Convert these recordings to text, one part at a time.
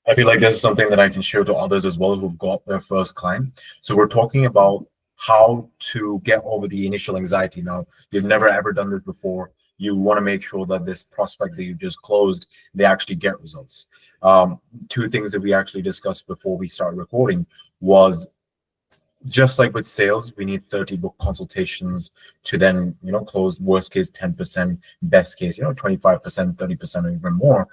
I feel like this is something that I can share to others as well who've got their first client. So we're talking about how to get over the initial anxiety. Now, you've never ever done this before. You want to make sure that this prospect that you just closed, they actually get results. Two things that we actually discussed before we started recording was just like with sales, we need 30 book consultations to then, close worst case 10%, best case, 25%, 30%, or even more.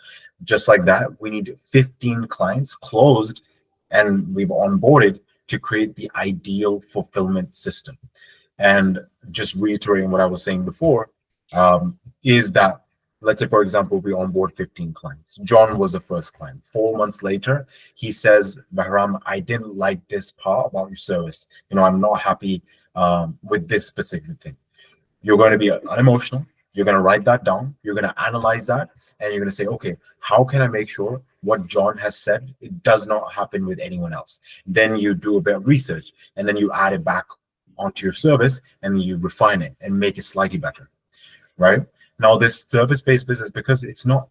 Just like that, we need 15 clients closed and we've onboarded to create the ideal fulfillment system. And just reiterating what I was saying before, is that, let's say, for example, we onboard 15 clients. John was the first client. 4 months later, he says, Behram, I didn't like this part about your service. I'm not happy with this specific thing. You're going to be unemotional. You're going to write that down. You're going to analyze that. And you're going to say, okay, how can I make sure what John has said, it does not happen with anyone else? Then you do a bit of research and then you add it back onto your service and you refine it and make it slightly better, right? Now, this service-based business, because it's not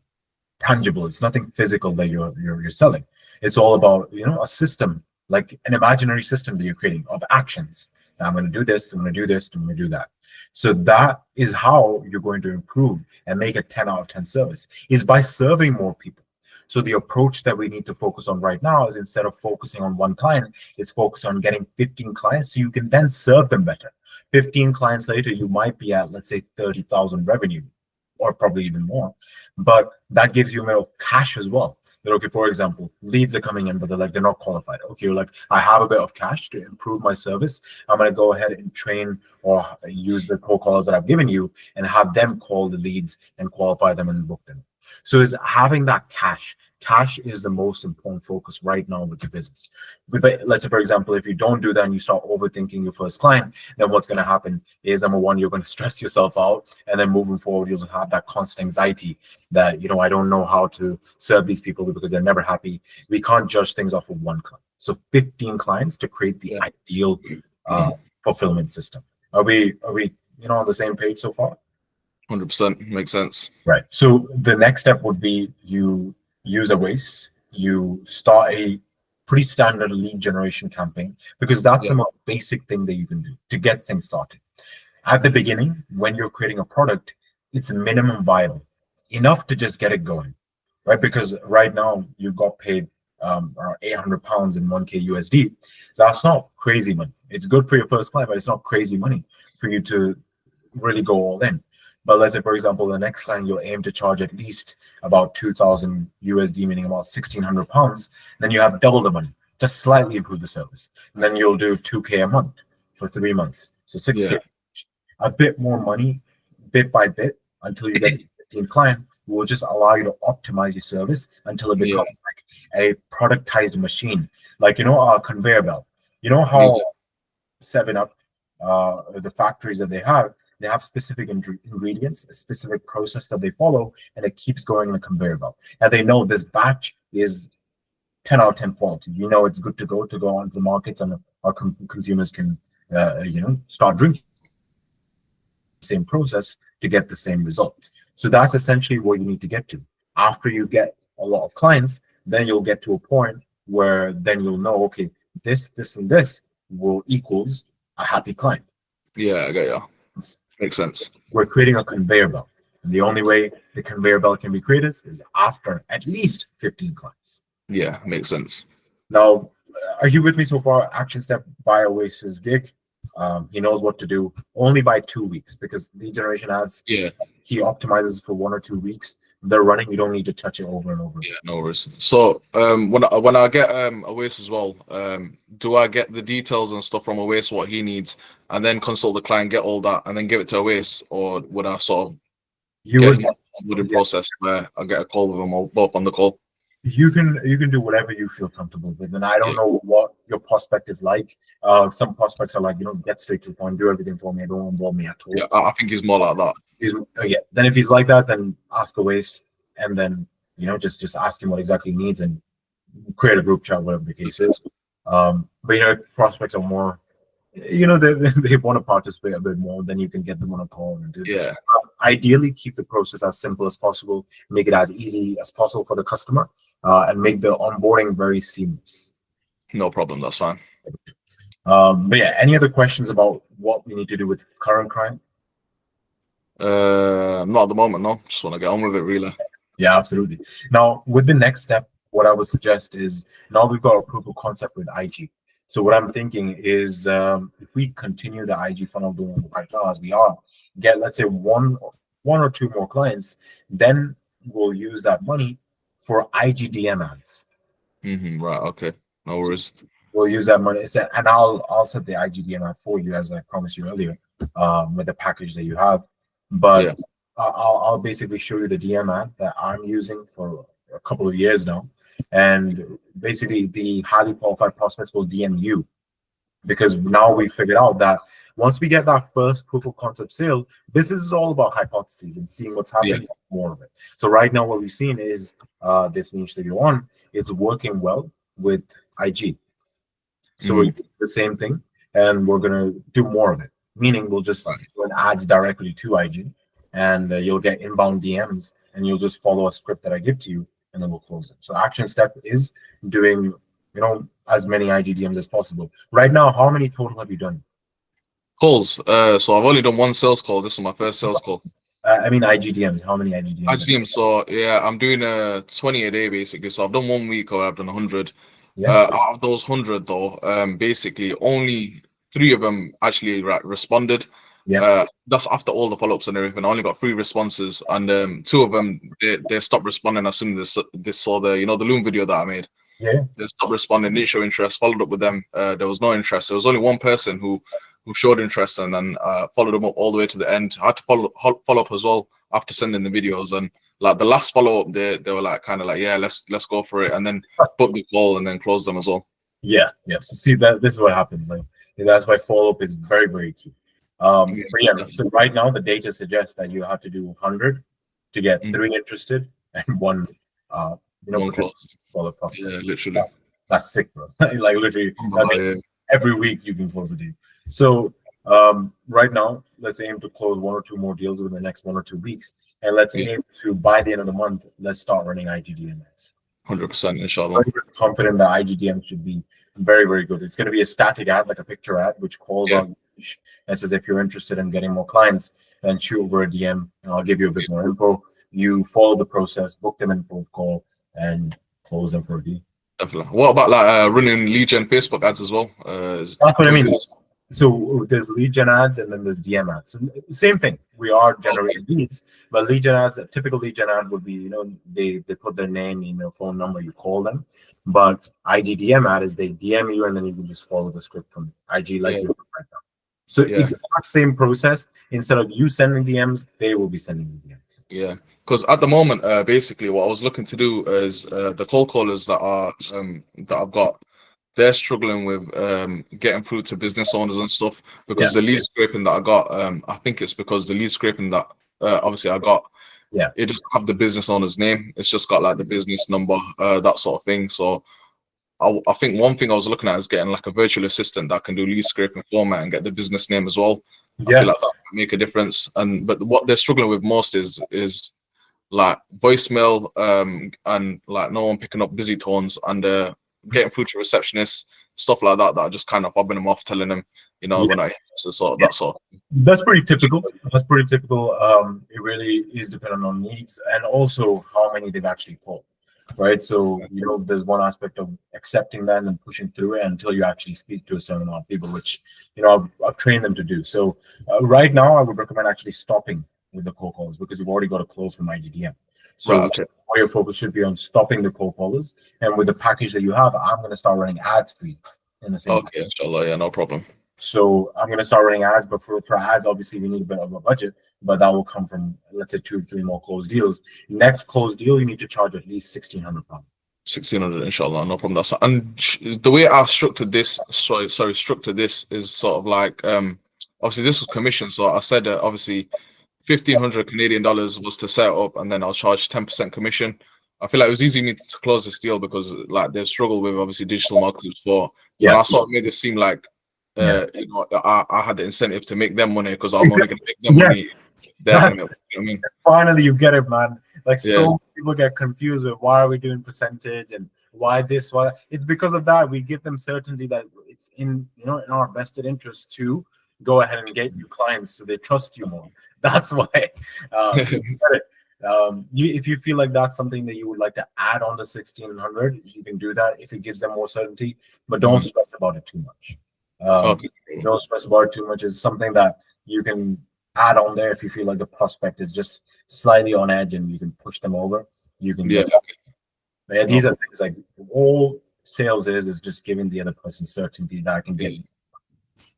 tangible, it's nothing physical that you're selling. It's all about, a system, like an imaginary system that you're creating of actions. Now, I'm going to do this, I'm going to do this, I'm going to do that. So that is how you're going to improve and make a 10 out of 10 service, is by serving more people. So the approach that we need to focus on right now is, instead of focusing on one client, is focus on getting 15 clients so you can then serve them better. 15 clients later, you might be at, let's say, 30,000 revenue, or probably even more. But that gives you a bit of cash as well. That, okay, for example, leads are coming in, but they're not qualified. Okay, you're like, I have a bit of cash to improve my service. I'm going to go ahead and train or use the cold callers that I've given you and have them call the leads and qualify them and book them. So is having that cash. Cash is the most important focus right now with the business. But let's say, for example, if you don't do that and you start overthinking your first client, then what's going to happen is, number one, you're going to stress yourself out. And then moving forward, you'll have that constant anxiety that, I don't know how to serve these people because they're never happy. We can't judge things off of one client. So 15 clients to create the ideal fulfillment system. Are we on the same page so far? 100% makes sense. Right. So the next step would be, you use Awais, you start a pretty standard lead generation campaign, because that's the most basic thing that you can do to get things started. At the beginning, when you're creating a product, it's minimum viable, enough to just get it going, right? Because right now you got paid around 800 pounds in 1K USD. That's not crazy money. It's good for your first client, but it's not crazy money for you to really go all in. But let's say, for example, the next client, you'll aim to charge at least about 2,000 USD, meaning about 1,600 pounds. Then you have double the money, just slightly improve the service. And then you'll do 2K a month for 3 months. So 6K, a bit more money, bit by bit, until you get to 15 client, will just allow you to optimize your service until it becomes like a productized machine. Like, a conveyor belt. You know how 7-Up, the factories that they have specific ingredients, a specific process that they follow, and it keeps going in a conveyor belt. And they know this batch is 10 out of 10 quality. It's good to go onto the markets, and our consumers can, start drinking the same process to get the same result. So that's essentially what you need to get to. After you get a lot of clients, then you'll get to a point where then you'll know, okay, this, and this will equals a happy client. Yeah, I get you. Makes sense. We're creating a conveyor belt. And the only way the conveyor belt can be created is after at least 15 clients. Yeah, makes sense. Now, are you with me so far? Action step by Oasis gig. He knows what to do only by 2 weeks, because lead generation ads, he optimizes for 1 or 2 weeks. They're running. You don't need to touch it over and over. Yeah, no worries. So when I get Awais as well, do I get the details and stuff from Awais, what he needs, and then consult the client, get all that, and then give it to Awais, or would I sort of get him on the process where I get a call with them, or both on the call? You can do whatever you feel comfortable with, and I don't know what your prospect is like. Some prospects are like, get straight to the point, do everything for me, don't involve me at all. Yeah, I think he's more like that. Then if he's like that, then ask Awais, and then just ask him what exactly he needs, and create a group chat, whatever the case is. But prospects are more, they want to participate a bit more, then you can get them on a call and do that. ideally keep the process as simple as possible, make it as easy as possible for the customer, and make the onboarding very seamless. No problem. That's fine. But yeah, any other questions about what we need to do with current client? Not at the moment. No, just want to get on with it. Really. Yeah, absolutely. Now, with the next step, what I would suggest is now we've got a proof of concept with IG. So what I'm thinking is if we continue the IG funnel doing right now as we are, get let's say one or two more clients, then we'll use that money for IGDM ads. Right. Okay. No worries. We'll use that money, and I'll set the IGDM ad for you as I promised you earlier, with the package that you have. But Yeah. I'll basically show you the DM ad that I'm using for a couple of years now, and basically the highly qualified prospects will DM you, because now we figured out that once we get that first proof of concept sale, this is all about hypotheses and seeing what's happening, more of it. So right now what we've seen is this niche that you're on, it's working well with IG. So it's the same thing, and we're gonna do more of it. Meaning we'll just run ads directly to IG, and you'll get inbound DMs, and you'll just follow a script that I give to you, and then we'll close it. So action step is doing, as many IG DMs as possible. Right now, how many total have you done? Calls. So I've only done one sales call. This is my first sales call. I mean IG DMs. How many IG DMs? IGDM. So yeah, I'm doing 20 a day basically. So I've done 1 week or I've done 100. Yeah. Out of those 100 though, basically only 3 of them actually responded. Yeah. That's after all the follow-ups and everything. I only got 3 responses, and 2 of them they stopped responding as soon as they saw the the Loom video that I made. Yeah. They stopped responding, didn't show interest. Followed up with them. There was no interest. There was only one person who showed interest, and then followed them up all the way to the end. I had to follow up as well after sending the videos, and like the last follow up, they were like kind of like, yeah, let's go for it, and then book the call and then close them as well. Yeah. Yes. See, that this is what happens. Like that's why follow up is very, very key. But yeah, so right now the data suggests that you have to do 100 to get 3 interested and 1 one close. Follow up. Yeah, literally. That's sick, bro. Like literally, every week you can close a deal. So right now, let's aim to close 1 or 2 more deals within the next 1 or 2 weeks, and let's aim to, by the end of the month, let's start running IGDM ads. 100%, inshallah. I'm confident that IGDM should be very, very good. It's going to be a static ad, like a picture ad, which calls on and says, if you're interested in getting more clients, then shoot over a DM, and I'll give you a bit more info. You follow the process, book them in for a call, and close them for a deal. Definitely. What about like running lead gen Facebook ads as well? That's what I mean. So there's lead gen ads and then there's DM ads. So same thing. We are generating leads, but lead gen ads, a typical lead gen ad would be, they put their name, email, phone number, you call them. But IGDM ad is they DM you and then you can just follow the script from IG like you're doing right now. So exact same process. Instead of you sending DMs, they will be sending you DMs. Yeah, because at the moment, basically what I was looking to do is the cold callers that I've got, they're struggling with getting through to business owners and stuff, because the lead scraping that I got, I think it's because the lead scraping that obviously I got, it doesn't have the business owner's name. It's just got like the business number, that sort of thing. So I think one thing I was looking at is getting like a virtual assistant that can do lead scraping format and get the business name as well. I feel like that might make a difference. But what they're struggling with most is like voicemail, and like no one picking up busy tones, and getting through to receptionists, stuff like that are just kind of fobbing them off, telling them, we're not so that sort of thing. That's pretty typical. It really is dependent on needs and also how many they've actually called. Right. So, there's one aspect of accepting that and pushing through it until you actually speak to a certain amount of people, which, I've trained them to do. So right now I would recommend actually stopping with the cold calls because you've already got a close from IGDM. So your focus should be on stopping the cold callers. And with the package that you have, I'm going to start running ads for you in the same. Okay, inshallah, yeah, no problem. So I'm going to start running ads, but for ads, obviously we need a bit of a budget, but that will come from, let's say, 2 or 3 more closed deals. Next closed deal, you need to charge at least £1,600. 1,600, inshallah, no problem. That's and the way I structured this, structured this is sort of like, obviously this was commission, so I said obviously 1,500 Canadian dollars was to set up, and then I'll charge 10% commission. I feel like it was easy for me to close this deal because like they've struggled with obviously digital marketing before. And I sort of made it seem like I had the incentive to make them money because I'm only going to make them money. Definitely. I mean, Finally, you get it, man. Like yeah, so many people get confused with why are we doing percentage and why this, why it's because of that. We give them certainty that it's in in our vested interest to go ahead and get you clients so they trust you more. That's why. So you get it. If you feel like that's something that you would like to add on the 1600, you can do that if it gives them more certainty, but don't stress about it too much. okay, Don't stress about it too much. It's something that you can add on there if you feel like the prospect is just slightly on edge and you can push them over. You can yeah, get that. But yeah, these okay, are things like all sales is just giving the other person certainty that I can get. yeah.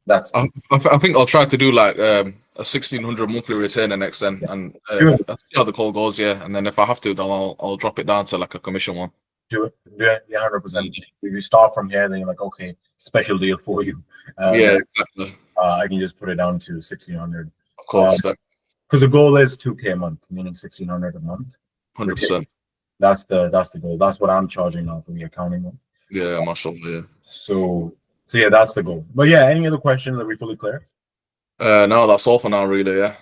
That's I, it. I think I'll try to do like a 1600 monthly retainer next then, Yeah. and Do it. I'll see how the call goes. Yeah, and then if I have to, then I'll drop it down to like a commission one. Do it. Do it. Yeah, Yeah, 100%. If you start from here, then you're like, okay, special deal for you. yeah, Then exactly. I can just put it down to 1600. Of course, that Because the goal is 2K a month, meaning 1600 a month. 100%. That's the goal. That's what I'm charging now for the accounting one. Yeah, mashallah. Yeah. So yeah, that's the goal. But yeah, any other questions? Are we fully clear? No, that's all for now, really. Yeah.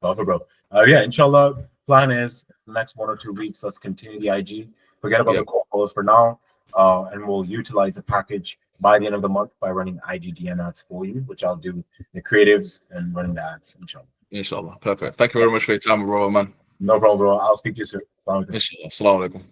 Perfect, bro. Yeah, inshallah. Plan is the next 1 or 2 weeks. Let's continue the IG. Forget about Yeah. the calls for now, and we'll utilize the package by the end of the month by running IGDN ads for you, which I'll do the creatives and running the ads. Inshallah. Inshallah. Perfect. Thank you very much for your time, bro, man. No problem, bro. I'll speak to you soon. Assalamu alaikum. Inshallah. Assalamu alaikum.